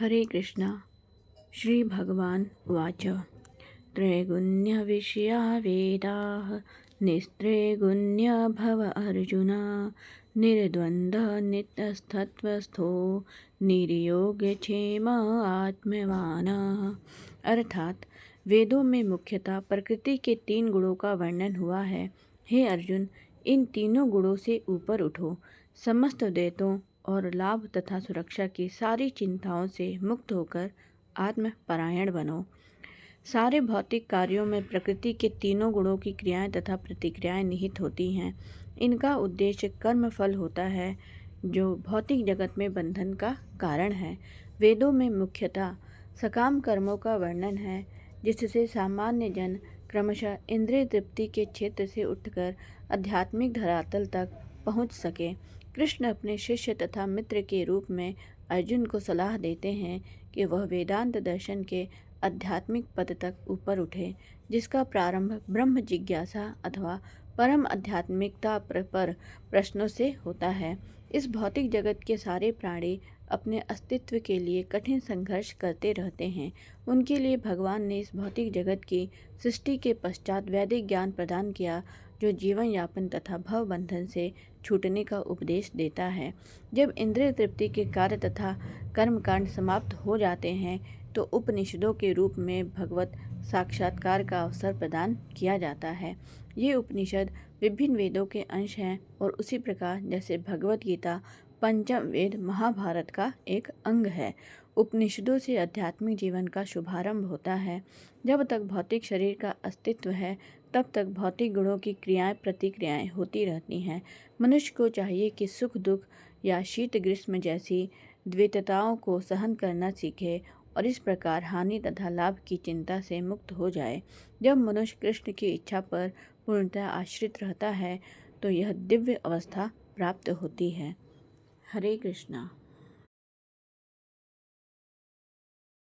हरे कृष्णा। श्री भगवान उवाच त्रैगुण्य विषया वेदाः निस्त्रैगुण्य भव अर्जुन निर्द्वन्द्व नित्यस्तत्वस्थो निर्योगक्षेम आत्मवान। अर्थात वेदों में मुख्यतः प्रकृति के 3 गुणों का वर्णन हुआ है। हे अर्जुन, इन तीनों गुणों से ऊपर उठो, समस्त दैत्यों और लाभ तथा सुरक्षा की सारी चिंताओं से मुक्त होकर आत्मपरायण बनो। सारे भौतिक कार्यों में प्रकृति के तीनों गुणों की क्रियाएं तथा प्रतिक्रियाएं निहित होती हैं। इनका उद्देश्य कर्म फल होता है, जो भौतिक जगत में बंधन का कारण है। वेदों में मुख्यतः सकाम कर्मों का वर्णन है, जिससे सामान्य जन क्रमशः इंद्रिय तृप्ति के क्षेत्र से उठकर आध्यात्मिक धरातल तक पहुंच सके। कृष्ण अपने शिष्य तथा मित्र के रूप में अर्जुन को सलाह देते हैं कि वह वेदांत दर्शन के आध्यात्मिक पद तक ऊपर उठे, जिसका प्रारंभ ब्रह्म जिज्ञासा अथवा परम आध्यात्मिकता पर प्रश्नों से होता है। इस भौतिक जगत के सारे प्राणी अपने अस्तित्व के लिए कठिन संघर्ष करते रहते हैं। उनके लिए भगवान ने इस भौतिक जगत की सृष्टि के पश्चात वैदिक ज्ञान प्रदान किया, जो जीवन यापन तथा भव बंधन से छूटने का उपदेश देता है। जब इंद्रिय तृप्ति के कार्य तथा कर्मकांड समाप्त हो जाते हैं, तो उपनिषदों के रूप में भगवत साक्षात्कार का अवसर प्रदान किया जाता है। ये उपनिषद विभिन्न वेदों के अंश हैं और उसी प्रकार जैसे भगवत गीता पंचम वेद महाभारत का एक अंग है। उपनिषदों से आध्यात्मिक जीवन का शुभारंभ होता है। जब तक भौतिक शरीर का अस्तित्व है, तब तक भौतिक गुणों की क्रियाएं प्रतिक्रियाएं होती रहती हैं। मनुष्य को चाहिए कि सुख दुख या शीत ग्रीष्म जैसी द्वैतताओं को सहन करना सीखे और इस प्रकार हानि तथा लाभ की चिंता से मुक्त हो जाए। जब मनुष्य कृष्ण की इच्छा पर पूर्णतः आश्रित रहता है, तो यह दिव्य अवस्था प्राप्त होती है। हरे कृष्णा।